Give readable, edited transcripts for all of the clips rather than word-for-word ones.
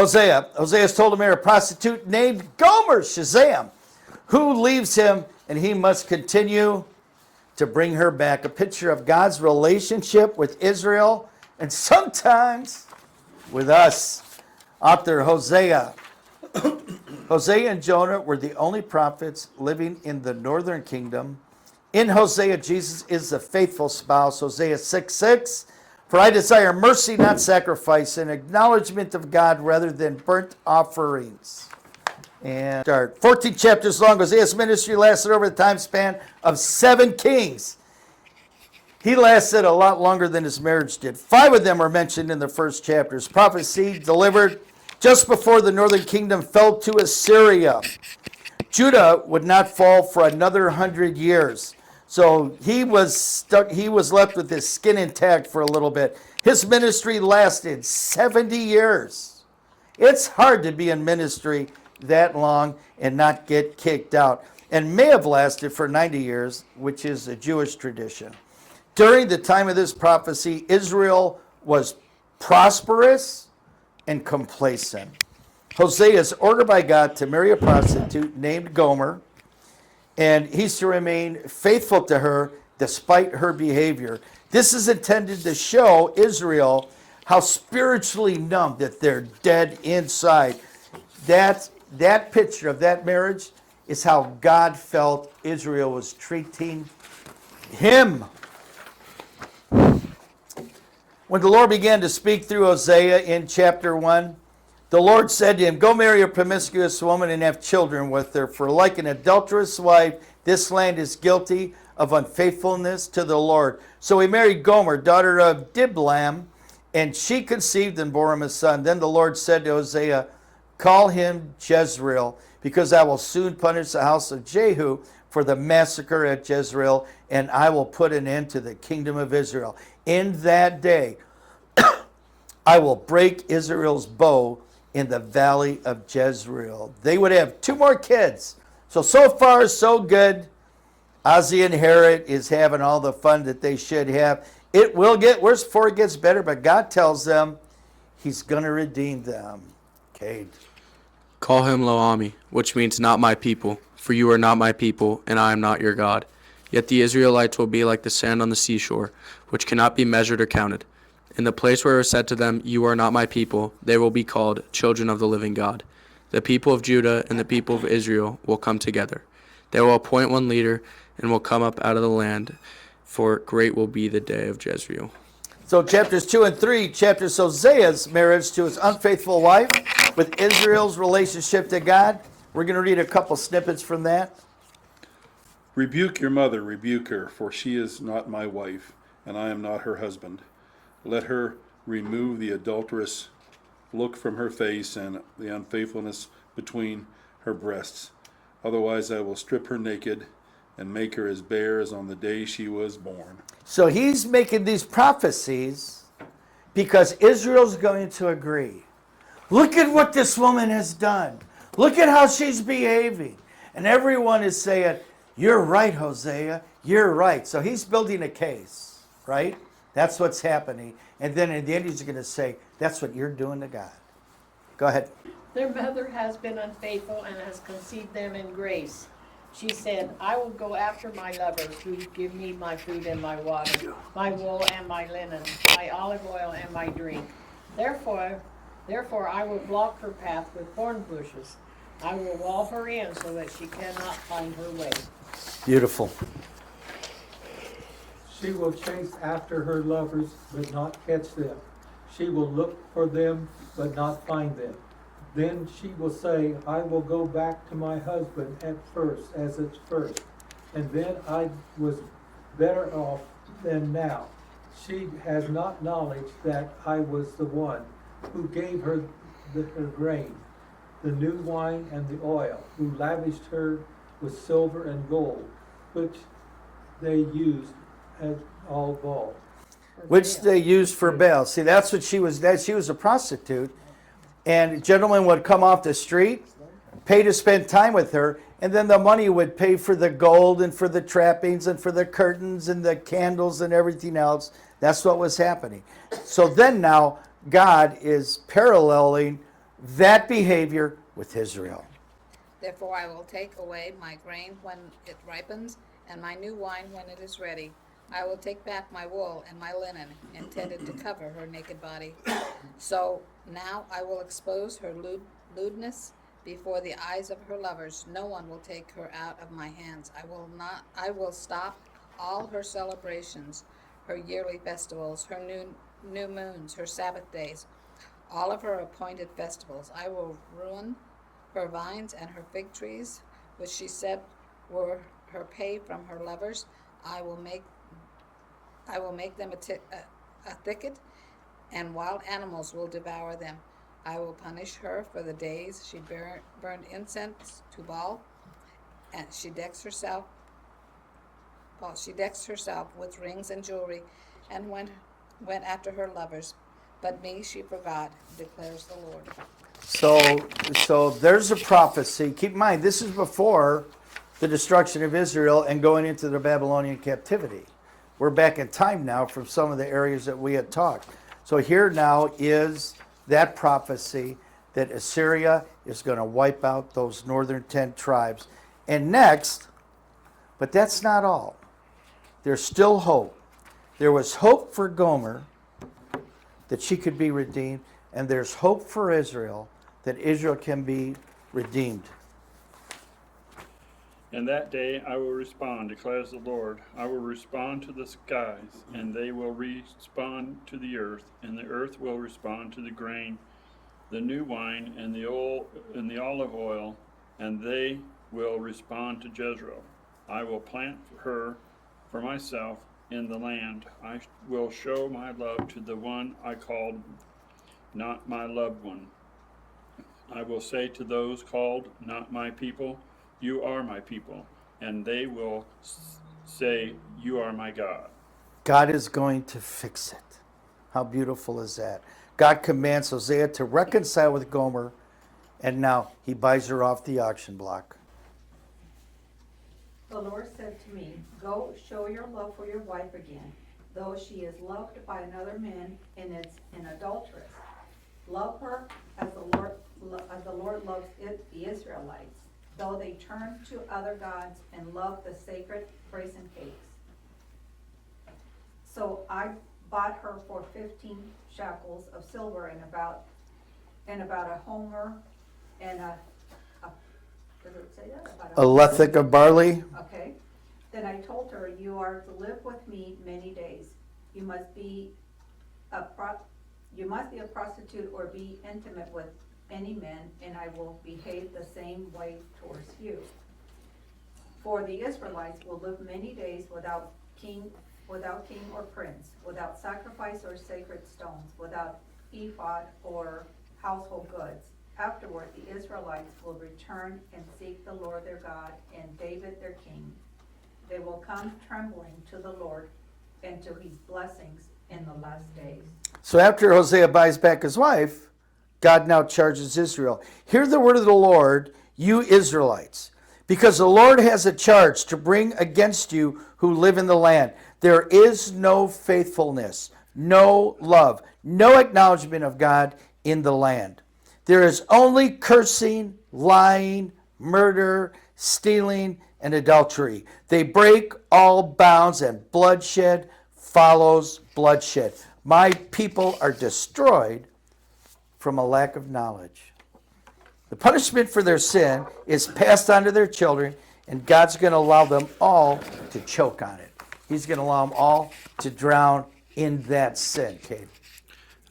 Hosea. Hosea's told to marry a prostitute named Gomer, Shazam, who leaves him, and he must continue to bring her back. A picture of God's relationship with Israel and sometimes with us. Author Hosea. Hosea and Jonah were the only prophets living in the northern kingdom. In Hosea, Jesus is the faithful spouse. Hosea 6:6. For I desire mercy, not sacrifice, and acknowledgement of God rather than burnt offerings. And start. 14 chapters long. Hosea's ministry lasted over the time span of 7 kings. He lasted a lot longer than his marriage did. 5 of them are mentioned in the first chapters. Prophecy delivered just before the northern kingdom fell to Assyria. Judah would not fall for another 100 years. So he was stuck. He was left with his skin intact for a little bit. His ministry lasted 70 years. It's hard to be in ministry that long and not get kicked out, and may have lasted for 90 years, which is a Jewish tradition. During the time of this prophecy, Israel was prosperous and complacent. Hosea is ordered by God to marry a prostitute named Gomer, and he's to remain faithful to her despite her behavior. This is intended to show Israel how spiritually numb that they're dead inside. That picture of that marriage is how God felt Israel was treating him. When the Lord began to speak through Hosea in chapter 1, the Lord said to him, go marry a promiscuous woman and have children with her, for like an adulterous wife, this land is guilty of unfaithfulness to the Lord. So he married Gomer, daughter of Diblam, and she conceived and bore him a son. Then the Lord said to Hosea, call him Jezreel, because I will soon punish the house of Jehu for the massacre at Jezreel, and I will put an end to the kingdom of Israel. In that day, I will break Israel's bow in the valley of Jezreel. They would have 2 more kids. So far, so good. Ozzy and Herod is having all the fun that they should have. It will get worse before it gets better, but God tells them he's going to redeem them. Okay. Call him Lo-Ami, which means not my people, for you are not my people, and I am not your God. Yet the Israelites will be like the sand on the seashore, which cannot be measured or counted. In the place where it was said to them, you are not my people, they will be called children of the living God. The people of Judah and the people of Israel will come together. They will appoint one leader and will come up out of the land, for great will be the day of Jezreel. So chapters 2 and 3, chapters Hosea's marriage to his unfaithful wife with Israel's relationship to God. We're going to read a couple snippets from that. Rebuke your mother, rebuke her, for she is not my wife, and I am not her husband. Let her remove the adulterous look from her face and the unfaithfulness between her breasts. Otherwise I will strip her naked and make her as bare as on the day she was born. So he's making these prophecies because Israel's going to agree. Look at what this woman has done. Look at how she's behaving. And everyone is saying, you're right, Hosea, you're right. So he's building a case, right? That's what's happening. And then in the end, he's going to say, that's what you're doing to God. Go ahead. Their mother has been unfaithful and has conceived them in grace. She said, I will go after my lovers who give me my food and my water, my wool and my linen, my olive oil and my drink. Therefore I will block her path with thorn bushes. I will wall her in so that she cannot find her way. Beautiful. She will chase after her lovers, but not catch them. She will look for them, but not find them. Then she will say, I will go back to my husband at first, as at first, and then I was better off than now. She has not knowledge that I was the one who gave her her grain, the new wine and the oil, who lavished her with silver and gold, which they used as all Baal. Which they used for Baal. See, that's what she was. That she was a prostitute. And gentlemen would come off the street, pay to spend time with her, and then the money would pay for the gold and for the trappings and for the curtains and the candles and everything else. That's what was happening. So then now God is paralleling that behavior with Israel. Therefore I will take away my grain when it ripens, and my new wine when it is ready. I will take back my wool and my linen, intended to cover her naked body. So now I will expose her lewdness before the eyes of her lovers. No one will take her out of my hands. I will stop all her celebrations, her yearly festivals, her new moons, her Sabbath days, all of her appointed festivals. I will ruin her vines and her fig trees, which she said were her pay from her lovers. I will make them a thicket, and wild animals will devour them. I will punish her for the days she burned incense to Baal, and she decks herself with rings and jewelry, and went after her lovers. But me she forgot, declares the Lord. So there's a prophecy. Keep in mind, this is before the destruction of Israel and going into the Babylonian captivity. We're back in time now from some of the areas that we had talked. So here now is that prophecy that Assyria is going to wipe out those northern 10 tribes. And next, but that's not all. There's still hope. There was hope for Gomer that she could be redeemed, and there's hope for Israel that Israel can be redeemed. In that day I will respond, declares the Lord. I will respond to the skies, and they will respond to the earth, and the earth will respond to the grain, the new wine, and the oil, and the olive oil, and they will respond to Jezreel. I will plant her for myself in the land. I will show my love to the one I called not my loved one. I will say to those called not my people, you are my people, and they will say, you are my God. God is going to fix it. How beautiful is that? God commands Hosea to reconcile with Gomer, and now he buys her off the auction block. The Lord said to me, go show your love for your wife again, though she is loved by another man and is an adulteress. Love her as the Lord loves the Israelites, though they turn to other gods and love the sacred brazen cakes. So I bought her for 15 shekels of silver and about a homer and does it say that? About A lethech of barley. Okay. Then I told her, you are to live with me many days. You must be a prostitute or be intimate with any man, and I will behave the same way towards you. For the Israelites will live many days without king or prince, without sacrifice or sacred stones, without ephod or household goods. Afterward, the Israelites will return and seek the Lord their God and David their king. They will come trembling to the Lord and to his blessings in the last days. So after Hosea buys back his wife, God now charges Israel. Hear the word of the Lord, you Israelites, because the Lord has a charge to bring against you who live in the land. There is no faithfulness, no love, no acknowledgement of God in the land. There is only cursing, lying, murder, stealing, and adultery. They break all bounds, and bloodshed follows bloodshed. My people are destroyed from a lack of knowledge. The punishment for their sin is passed on to their children, and God's going to allow them all to choke on it. He's going to allow them all to drown in that sin, Kate.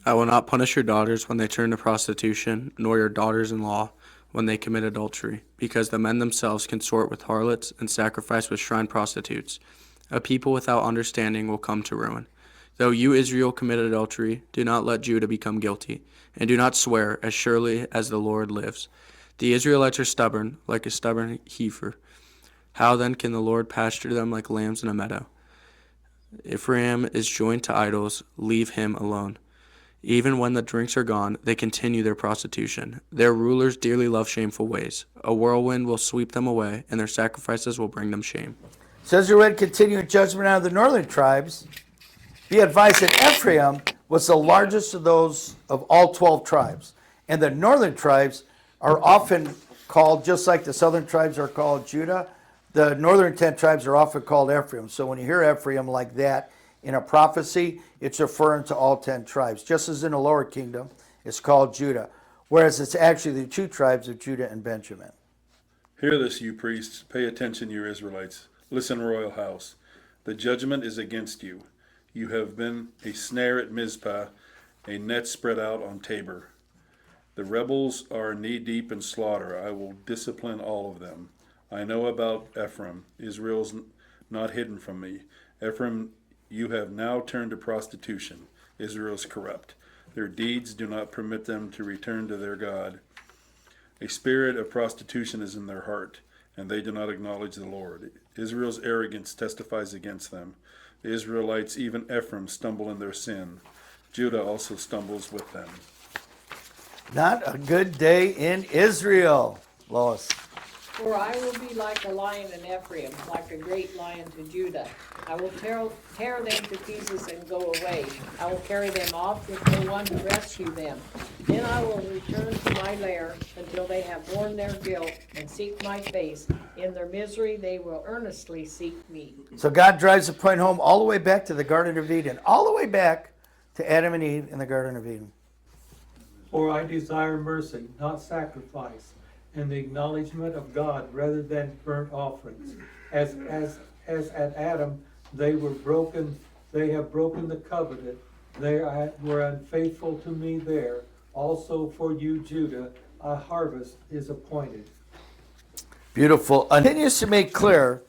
I will not punish your daughters when they turn to prostitution, nor your daughters-in-law when they commit adultery, because the men themselves consort with harlots and sacrifice with shrine prostitutes. A people without understanding will come to ruin. Though you, Israel, commit adultery, do not let Judah become guilty, and do not swear, as surely as the Lord lives. The Israelites are stubborn, like a stubborn heifer. How then can the Lord pasture them like lambs in a meadow? Ephraim is joined to idols, leave him alone. Even when the drinks are gone, they continue their prostitution. Their rulers dearly love shameful ways. A whirlwind will sweep them away, and their sacrifices will bring them shame. So as we read continuing judgment on the northern tribes, be advised that Ephraim was the largest of those of all 12 tribes. And the northern tribes are often called, just like the southern tribes are called Judah, the northern 10 tribes are often called Ephraim. So when you hear Ephraim like that in a prophecy, it's referring to all 10 tribes. Just as in the lower kingdom, it's called Judah, whereas it's actually the 2 tribes of Judah and Benjamin. Hear this, you priests. Pay attention, you Israelites. Listen, royal house. The judgment is against you. You have been a snare at Mizpah, a net spread out on Tabor. The rebels are knee-deep in slaughter. I will discipline all of them. I know about Ephraim. Israel's not hidden from me. Ephraim, you have now turned to prostitution. Israel's corrupt. Their deeds do not permit them to return to their God. A spirit of prostitution is in their heart, and they do not acknowledge the Lord. Israel's arrogance testifies against them. The Israelites, even Ephraim, stumble in their sin. Judah also stumbles with them. Not a good day in Israel, Lois. For I will be like a lion in Ephraim, like a great lion to Judah. I will tear them to pieces and go away. I will carry them off with no one to rescue them. Then I will return to my lair until they have borne their guilt and seek my face. In their misery they will earnestly seek me. So God drives the point home all the way back to the Garden of Eden, all the way back to Adam and Eve in the Garden of Eden. For I desire mercy, not sacrifice, and the acknowledgement of God rather than burnt offerings. As at Adam they have broken the covenant, they were unfaithful to me there. Also for you, Judah, a harvest is appointed. Beautiful. Continues to make clear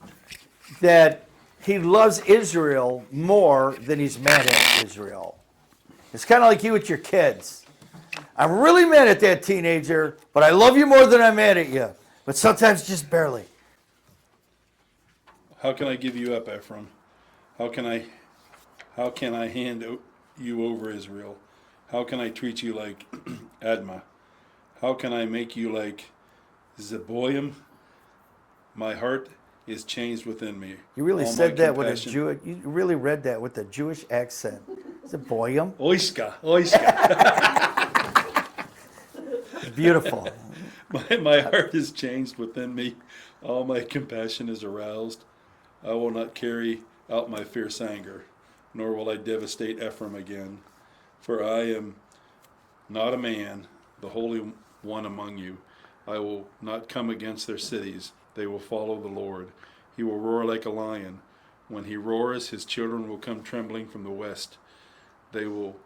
that he loves Israel more than he's mad at Israel. It's kind of like you with your kids. I'm really mad at that teenager, but I love you more than I'm mad at you. But sometimes just barely. How can I give you up, Ephraim? How can I hand you over, Israel? How can I treat you like Admah? How can I make you like Zeboim? My heart is changed within me. You really All said my that with a compassion- Jewish. You really read that with a Jewish accent. Zeboim. Oiska, oiska. Beautiful. My heart is changed within me. All my compassion is aroused. I will not carry out my fierce anger, nor will I devastate Ephraim again. For I am not a man, the Holy One among you. I will not come against their cities. They will follow the Lord. He will roar like a lion. When he roars, his children will come trembling from the west. They will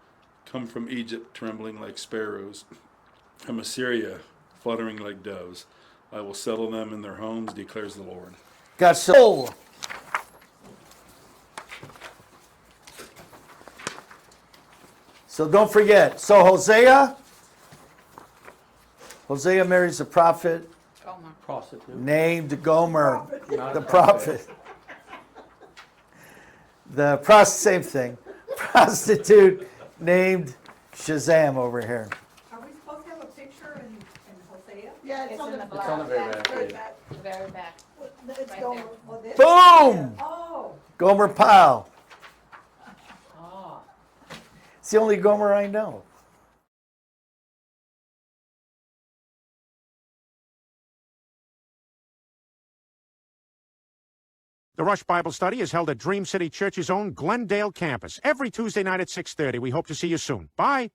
come from Egypt trembling like sparrows, from Assyria fluttering like doves. I will settle them in their homes, declares the Lord. Got soul. So don't forget. So Hosea marries a prophet Gomer. Prostitute. named Gomer, Not the a prophet. Same thing. Prostitute named Shazam over here. Are we supposed to have a picture in Hosea? Yeah, it's on the It's back. on the very back, Very yeah. back. The very back. It's Right going, there. Oh, this? Boom! Oh, Gomer Pyle. Ah. It's the only Gomer I know. The Rush Bible Study is held at Dream City Church's own Glendale campus every Tuesday night at 6:30. We hope to see you soon. Bye.